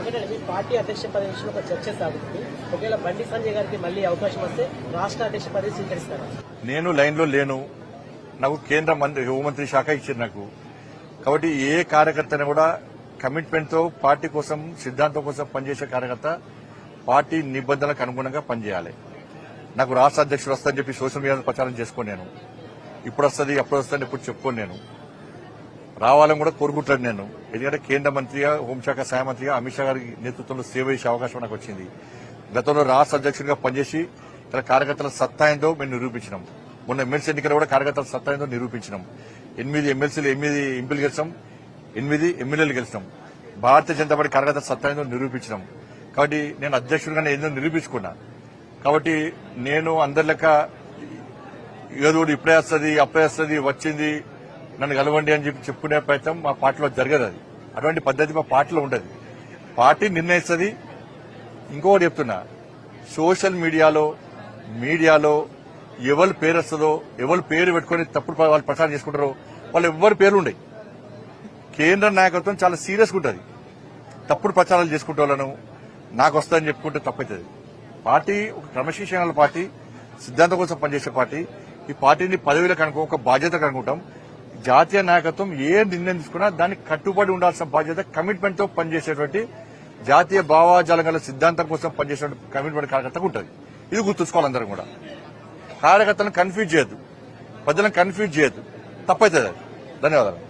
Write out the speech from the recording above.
ఒకటే పార్టీ అధ్యక్ష పదవి విషయంలో ఒక చర్చ సాగుతుంది. ఒకవేళ బండి సంజయ్ గారికి మళ్లీ అవకాశం వస్తే రాష్ట్ర అధ్యక్ష పదవి స్వీకరిస్తారు. నేను లైన్ లో లేను. నాకు కేంద్ర హోంమంత్రి శాఖ ఇచ్చారు నాకు. కాబట్టి ఏ కార్యకర్తని కూడా కమిట్మెంట్ తో పార్టీ కోసం సిద్ధాంతం కోసం పనిచేసే కార్యకర్త పార్టీ నిబంధనలకు అనుగుణంగా పనిచేయాలి. నాకు రాష్ట్ర అధ్యక్షుడు వస్తుందని చెప్పి సోషల్ మీడియాలో ప్రచారం చేసుకోను. నేను ఇప్పుడు వస్తుంది అప్పుడు వస్తుంది ఎప్పుడు చెప్పుకోను. నేను రావాలని కూడా కోరుకుంటాను. నేను ఎందుకంటే కేంద్ర మంత్రిగా హోంశాఖ సహాయ మంత్రిగా అమిత్ షా గారి నేతృత్వంలో సేవ చేసే అవకాశం నాకు వచ్చింది. గతంలో రాష్ట్ర అధ్యక్షుడిగా పనిచేసి ఇక్కడ కార్యకర్తల సత్తా ఏందో మేము నిరూపించినాం. మొన్న ఎమ్మెల్సీ ఎన్నికలు కూడా కార్యకర్తల సత్తా ఏందో నిరూపించినాం. 8 ఎమ్మెల్సీలు 8 ఎంపీలు గెలిచాం, 8 ఎమ్మెల్యేలు గెలిచాం. భారతీయ జనతా పార్టీ కార్యకర్తల సత్తా ఏందో నిరూపించినాం. కాబట్టి నేను అధ్యక్షుడిగానే ఏదో నిరూపించుకున్నా. కాబట్టి నేను అందరి లెక్క ఏదో ఇప్పుడే వస్తుంది అప్పుడే వస్తుంది వచ్చింది నన్ను కలవండి అని చెప్పి చెప్పుకునే ప్రయత్నం మా పార్టీలో జరగదు. అది అటువంటి పద్ధతి మా పార్టీలో ఉండదు. పార్టీ నిర్ణయిస్తుంది. ఇంకొకటి చెప్తున్నా, సోషల్ మీడియాలో ఎవరి పేరు వస్తుందో ఎవరి పేరు పెట్టుకుని తప్పుడు వాళ్ళు ప్రచారం చేసుకుంటారో వాళ్ళు ఎవరి పేర్లు ఉండయి. కేంద్ర నాయకత్వం చాలా సీరియస్గా ఉంటుంది. తప్పుడు ప్రచారాలు చేసుకుంటే వాళ్ళను నాకు వస్తుందని చెప్పుకుంటే తప్పవుతుంది. పార్టీ ఒక క్రమశిక్షణ పార్టీ, సిద్ధాంతం కోసం పనిచేసే పార్టీ. ఈ పార్టీని పదవిలకు అనుకో ఒక బాధ్యతకు అనుకుంటాం. జాతీయ నాయకత్వం ఏ నిర్ణయం తీసుకున్నా దానికి కట్టుబడి ఉండాల్సిన బాధ్యత, కమిట్మెంట్ తో పనిచేసేటువంటి జాతీయ భావాజాలం గల సిద్ధాంతం కోసం పనిచేసే కమిట్మెంట్ కార్యకర్తకు ఉంటుంది. ఇది గుర్తుంచుకోవాలి. అందరం కూడా కార్యకర్తలను కన్ఫ్యూజ్ చేయొద్దు, ప్రజలను కన్ఫ్యూజ్ చేయొద్దు. తప్పవుతుంది. ధన్యవాదాలు.